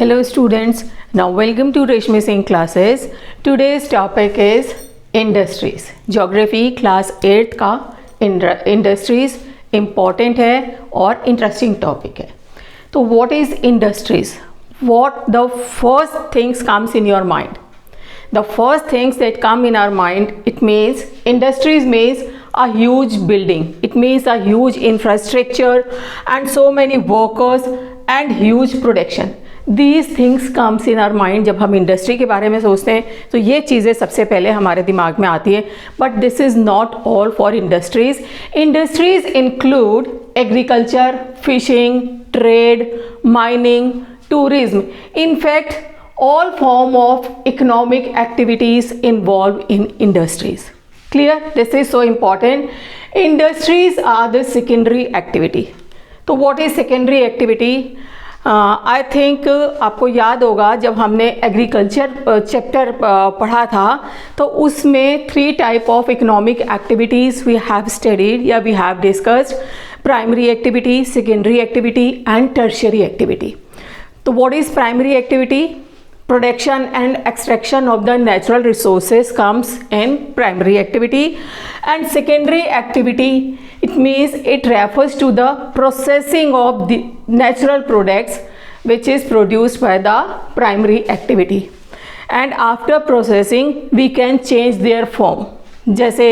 Hello students, now welcome to Reshmi Singh classes. Today's topic is industries. Geography class 8 का industries important है और interesting topic है. तो what is industries? What the first things comes in your mind? The first things that come in our mind, it means industries means a huge building. It means a huge infrastructure and so many workers and huge production. These things comes in our mind. जब हम industry के बारे में सोचते हैं तो ये चीज़ें सबसे पहले हमारे दिमाग में आती है. But this is not all for industries. Industries include agriculture, fishing, trade, mining, tourism. In fact, all form of economic activities involved in industries. Clear? This is so important. Industries are the secondary activity. तो what is secondary activity? I think आपको याद होगा जब हमने agriculture chapter पढ़ा था तो उसमें 3 type of economic activities we have studied या we have discussed. Primary activity, secondary activity and tertiary activity. तो what is primary activity? Production and extraction of the natural resources comes in primary activity, and secondary activity, it means it refers to the processing of the natural products which is produced by the primary activity, and after processing we can change their form. जैसे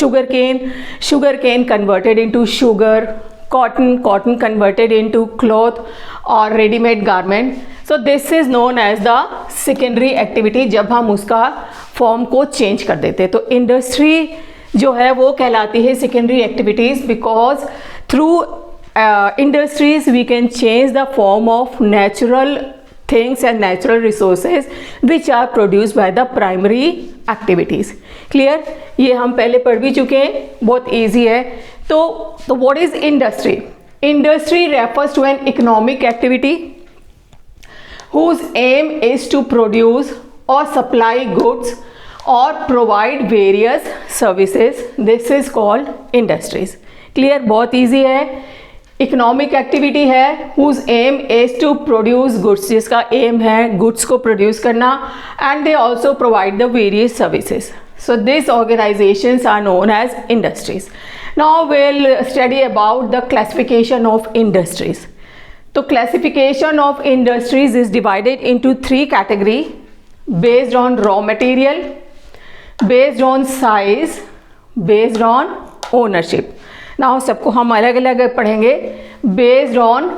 sugar cane converted into sugar, cotton converted into cloth or ready-made garment. So this is known as the secondary activity जब हम उसका form को change कर देते हैं. तो industry जो है वो कहलाती है secondary activities because through industries we can change the form of natural things and natural resources which are produced by the primary activities. Clear? ये हम पहले पढ़ भी चुके हैं, बहुत ईजी है. तो what is industry? Industry refers to an economic activity whose aim is to produce or supply goods or provide various services. This is called industries. Clear? बहुत easy है. इकोनॉमिक एक्टिविटी है whose aim is to produce goods, जिसका aim है goods को produce करना, and they also provide the various services. So these organizations are known as industries. Now we'll study about the classification of industries. तो classification of industries is divided into 3 categories based on raw material, based on size, based on ownership. Now सबको हम अलग अलग पढ़ेंगे based on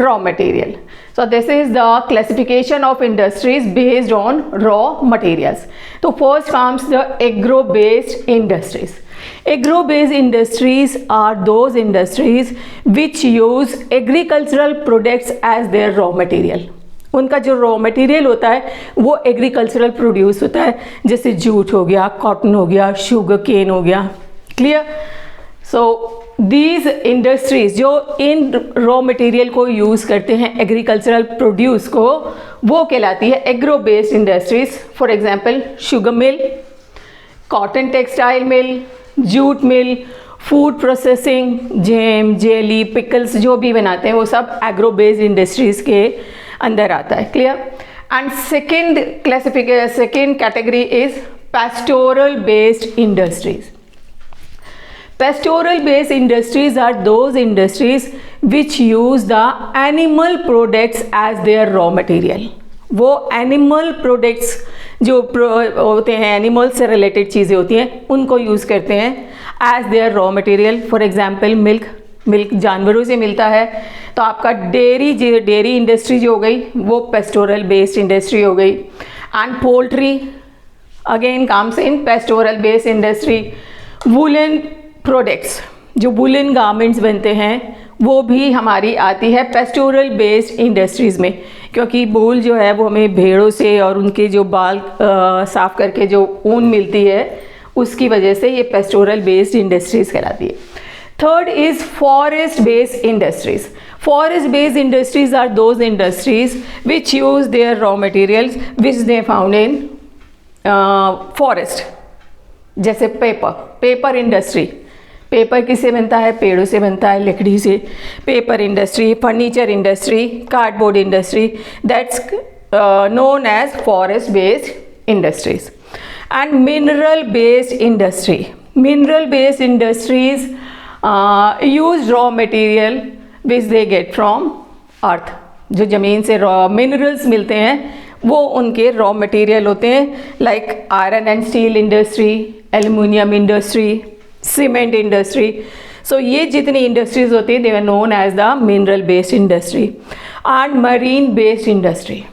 raw material. So this is the classification of industries based on raw materials. So first comes the agro-based industries. Agro-based industries are those industries which use agricultural products as their raw material. उनका जो raw material होता है वो agricultural produce होता है, जैसे jute हो गया, कॉटन हो गया, शुगर केन हो गया. क्लियर? सो दीज इंडस्ट्रीज जो इन रॉ मटेरियल को यूज़ करते हैं एग्रीकल्चरल प्रोड्यूस को, वो कहलाती है agro based industries. For example sugar mill, cotton textile mill, jute mill, food processing, jam, jelly, pickles जो भी बनाते हैं वो सब एग्रो बेस्ड इंडस्ट्रीज़ के अंदर आता है. Clear? And second category is pastoral based industries. Pastoral based industries are those industries which use the animal products as their raw material. वो एनिमल प्रोडक्ट्स जो होते हैं, एनिमल से रिलेटेड चीज़ें होती हैं, उनको यूज़ करते हैं as their raw material. For example milk जानवरों से मिलता है, तो आपका डेयरी इंडस्ट्री जो हो गई वो पेस्टोरल बेस्ड इंडस्ट्री हो गई. And poultry again comes in pastoral based industry. Woollen products, जो वुलन गारमेंट्स बनते हैं, वो भी हमारी आती है पेस्टोरल बेस्ड इंडस्ट्रीज़ में, क्योंकि वूल जो है वो हमें भेड़ों से और उनके जो बाल साफ़ करके जो ऊन मिलती है उसकी वजह से ये पेस्टोरल बेस्ड इंडस्ट्रीज़ कहलाती है. Third is forest based industries. Forest based industries are those industries which use their raw materials which they found in forest. जैसे पेपर इंडस्ट्री, पेपर किससे बनता है? पेड़ों से बनता है, लकड़ी से। Paper industry, furniture industry, cardboard industry, that's known as forest based industries. And mineral based industry, mineral based industries use raw material which they get from earth. जो ज़मीन से रॉ मिनरल्स मिलते हैं वो उनके रॉ मटेरियल होते हैं, like iron and steel industry, aluminium industry, cement industry. So ये जितनी इंडस्ट्रीज होती हैं they are known as the mineral based industry. And marine based industry,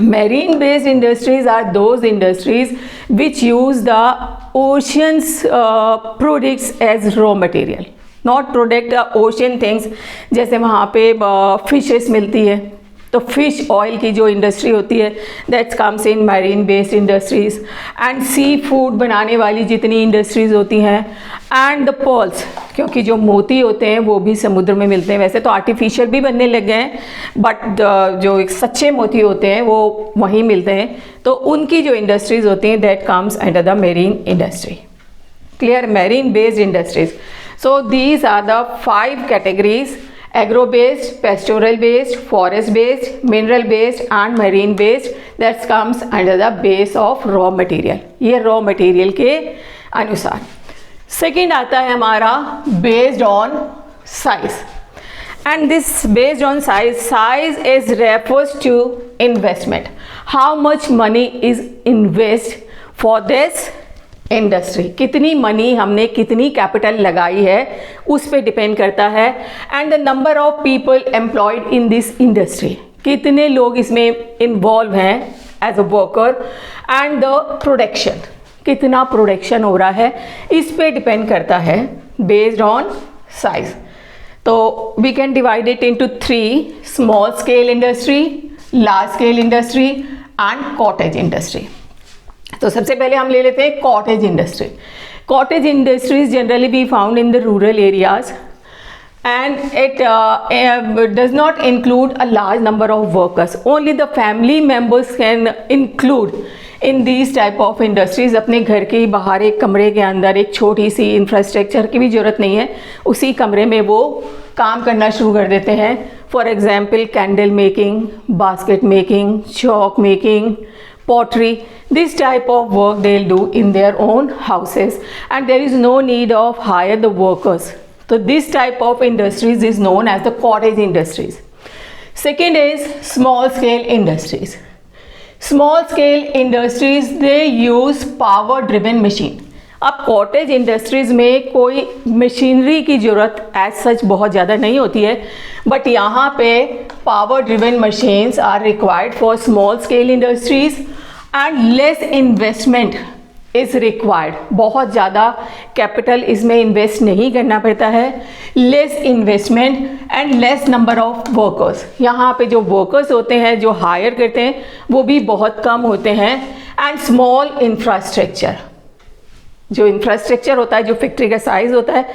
marine based industries are those industries which use the ocean's products as raw material, not product ocean things. जैसे वहाँ पे fishes मिलती है तो fish oil की जो industry होती है that's comes in marine based industries. And sea food बनाने वाली जितनी इंडस्ट्रीज होती हैं, एंड द पर्ल्स, क्योंकि जो मोती होते हैं वो भी समुद्र में मिलते हैं. वैसे तो आर्टिफिशियल भी बनने लग गए हैं बट जो एक सच्चे मोती होते हैं वो वहीं मिलते हैं. तो उनकी जो इंडस्ट्रीज होती हैं that comes under the marine industry. Clear? Marine based industries. So these are the 5 categories: agro based, pastoral based, forest based, mineral based and marine based. that comes under the base of raw material. ये raw material के अनुसार. Second आता है हमारा based on size, and this based on size is refers to investment. How much money is invest for this industry, कितनी money हमने, कितनी capital लगाई है उस पे डिपेंड करता है. And the number of people employed in this industry, कितने लोग इसमें इन्वॉल्व हैं as a worker. And the production, कितना प्रोडक्शन हो रहा है, इस पे डिपेंड करता है बेस्ड ऑन साइज. तो we can divide it into 3: small scale industry, large scale industry and cottage industry. तो सबसे पहले हम ले लेते हैं cottage industry. Cottage industries generally be found in the rural areas and it does not include a large number of workers. Only the family members can include in these type of industries. अपने घर के ही बाहर एक कमरे के अंदर एक छोटी सी इंफ्रास्ट्रक्चर की भी ज़रूरत नहीं है, उसी कमरे में वो काम करना शुरू कर देते हैं. For example candle making, basket making, chalk making, pottery. This type of work they'll do in their own houses and there is no need of hire the workers. So this type of industries is known as the cottage industries. Second is small scale industries. Small scale industries, they use power driven machine. अब cottage industries में कोई machinery की ज़रूरत as such बहुत ज़्यादा नहीं होती है, बट यहाँ पे power driven machines are required for small scale industries and less investment is required. बहुत ज़्यादा कैपिटल इसमें इन्वेस्ट नहीं करना पड़ता है. Less investment and less number of workers. यहाँ पे जो वर्कर्स होते हैं जो हायर करते हैं वो भी बहुत कम होते हैं. एंड स्मॉल इंफ्रास्ट्रक्चर, जो इंफ्रास्ट्रक्चर होता है, जो फैक्ट्री का साइज़ होता है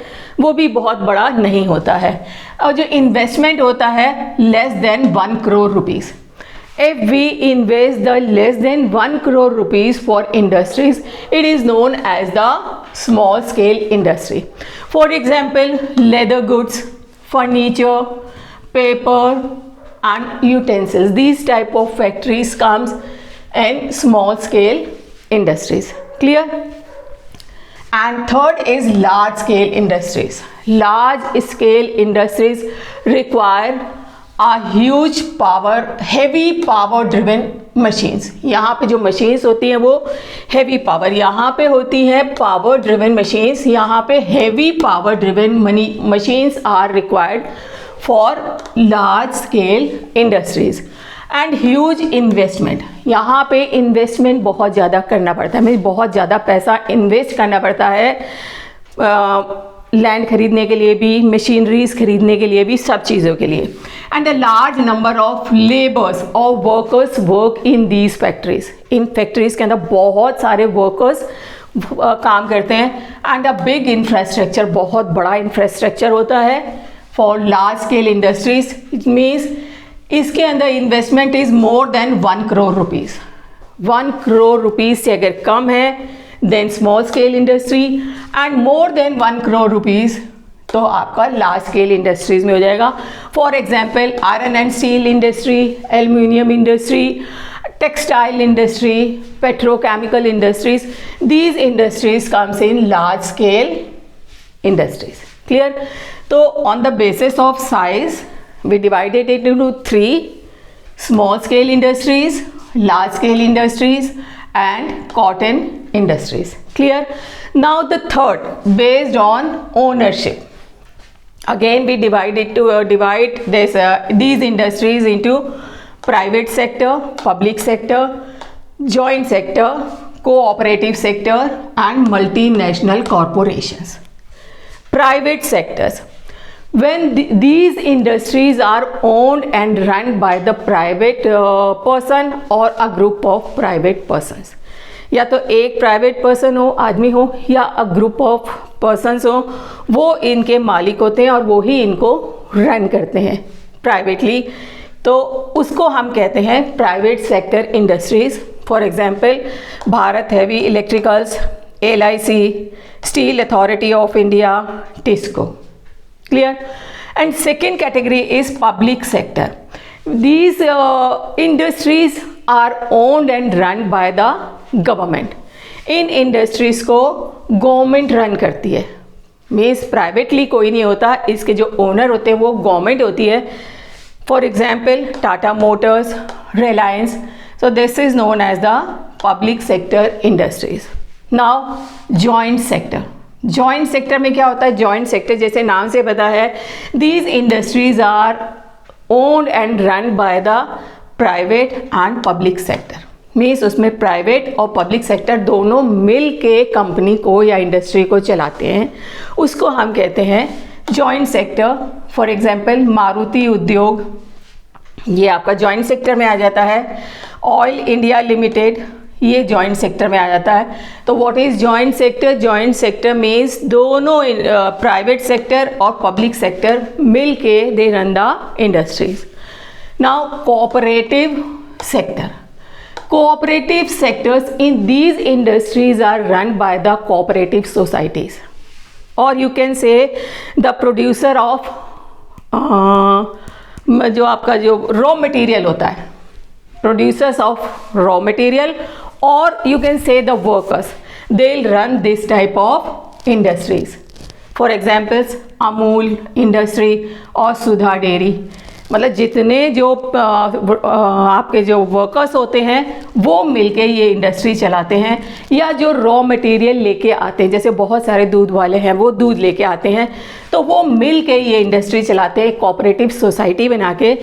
वो भी बहुत बड़ा नहीं होता है. और जो इन्वेस्टमेंट होता है less than 1 crore rupees. If we invest the less than 1 crore rupees for industries, it is known as the small scale industry. For example, leather goods, furniture, paper and utensils. These type of factories comes in small scale industries. Clear? And third is large scale industries. Large scale industries require a huge power, heavy power driven machines. यहाँ पे जो machines होती हैं वो heavy power, यहाँ पे होती है power driven machines. यहाँ पे heavy power driven machines are required for large scale industries. And huge investment, यहाँ पे इन्वेस्टमेंट बहुत ज़्यादा करना पड़ता है, मतलब बहुत ज़्यादा पैसा इन्वेस्ट करना पड़ता है लैंड खरीदने के लिए भी, मशीनरीज खरीदने के लिए भी, सब चीज़ों के लिए. And a large number of labours और workers work in these factories. इन फैक्ट्रीज के अंदर बहुत सारे वर्कर्स काम करते हैं. एंड अ बिग इंफ्रास्ट्रक्चर, बहुत बड़ा इंफ्रास्ट्रक्चर होता है for large scale industries. It means इसके अंदर investment is more than 1 crore rupees. 1 crore rupees से अगर कम है then small scale industry and more than 1 crore rupees तो आपका लार्ज स्केल इंडस्ट्रीज में हो जाएगा. For example iron and steel industry, aluminium industry, textile industry, petrochemical industries, these industries comes in large scale industries. Clear? So on the basis of size we divided it into 3: small scale industries, large scale industries and cotton industries. Clear? Now the third, based on ownership. Again we divide these industries into private sector, public sector, joint sector, cooperative sector and multinational corporations. Private sectors, when these industries are owned and run by the private person or a group of private persons. या तो एक private person हो, आदमी हो, या a group of persons हो, वो इनके मालिक होते हैं और वो ही इनको रन करते हैं प्राइवेटली. तो उसको हम कहते हैं private sector industries. For example Bharat heavy electricals, LIC, steel authority of India, TISCO. Clear? And second category is public sector. These industries are owned and run by the government. In industries को government run करती है. Means privately कोई नहीं होता, इसके जो owner होते हैं वो गवर्नमेंट होती है. For example Tata Motors, Reliance. So this is known as the public sector industries. Now joint sector. Joint sector में क्या होता है? जॉइंट सेक्टर जैसे नाम से पता है, these industries are owned and run by the private and public sector. मीन्स उसमें प्राइवेट और पब्लिक सेक्टर दोनों मिल के कंपनी को या इंडस्ट्री को चलाते हैं. उसको हम कहते हैं joint sector. For example Maruti Udyog, ये आपका जॉइंट सेक्टर में आ जाता है. ऑयल इंडिया लिमिटेड, ये जॉइंट सेक्टर में आ जाता है. तो what is joint sector? Joint sector means दोनों प्राइवेट सेक्टर और पब्लिक सेक्टर मिल के they run the industries. Now cooperative sector. Cooperative sectors in these industries are run by the cooperative societies, और you can say the producer of जो आपका जो raw material होता है, producers of raw material, or you can say the workers, they'll run this type of industries. For examples Amul industry और सुधा dairy. मतलब जितने जो आपके जो वर्कर्स होते हैं वो मिलके ये इंडस्ट्री चलाते हैं, या जो रॉ मटेरियल लेके आते हैं, जैसे बहुत सारे दूध वाले हैं वो दूध लेके आते हैं, तो वो मिल के ये इंडस्ट्री चलाते हैं कोऑपरेटिव सोसाइटी बना के.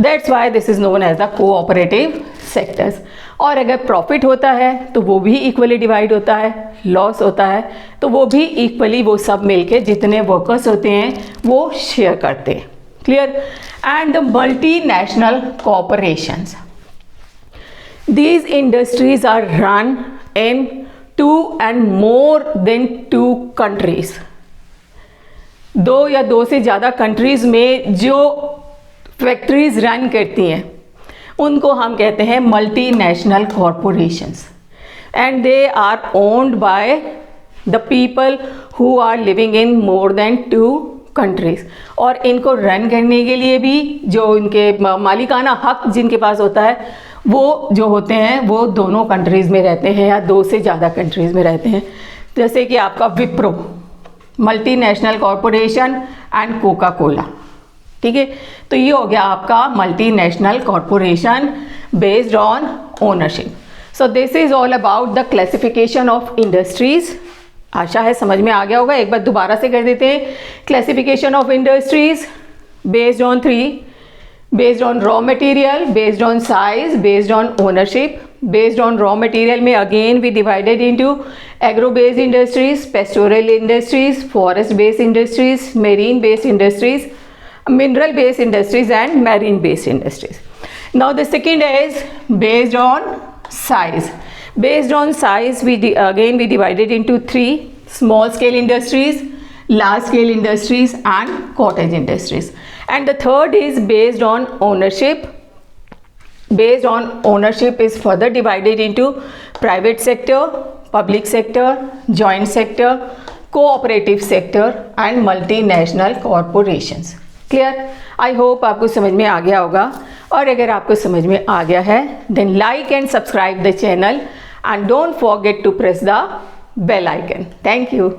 That's why this is known as the cooperative sectors. और अगर प्रॉफिट होता है तो वो भी इक्वली डिवाइड होता है, लॉस होता है तो वो भी इक्वली वो सब मिलके जितने वर्कर्स होते हैं वो शेयर करते हैं. Clear? And the multinational corporations. These industries are run in 2 and more than 2 countries. 2 या 2 से ज़्यादा कंट्रीज़ में जो फैक्ट्रीज रन करती हैं उनको हम कहते हैं multinational corporations. And they are owned by the people who are living in more than 2 countries. और इनको रन करने के लिए भी जो इनके मालिकाना हक जिनके पास होता है वो जो होते हैं वो दोनों कंट्रीज़ में रहते हैं या 2 से ज़्यादा कंट्रीज़ में रहते हैं. जैसे कि आपका Wipro, multinational corporation, and coca cola. ठीक है, तो ये हो गया आपका multinational corporation based on ownership. So this is all about the classification of industries. आशा है समझ में आ गया होगा. एक बार दोबारा से कर देते हैं. Classification of industries based on 3: based on raw material, based on size, based on ownership. Based on raw material में again we divided into agro based industries, pastoral industries, forest based industries, marine based industries, mineral based industries and marine based industries. Now the second is based on size. Based on size we divided into 3: small scale industries, large scale industries and cottage industries. And the third is based on ownership. Based on ownership is further divided into private sector, public sector, joint sector, cooperative sector and multinational corporations. Clear? I hope आपको समझ में आ गया होगा, और अगर आपको समझ में आ गया है then like and subscribe the channel and don't forget to press the bell icon. Thank you.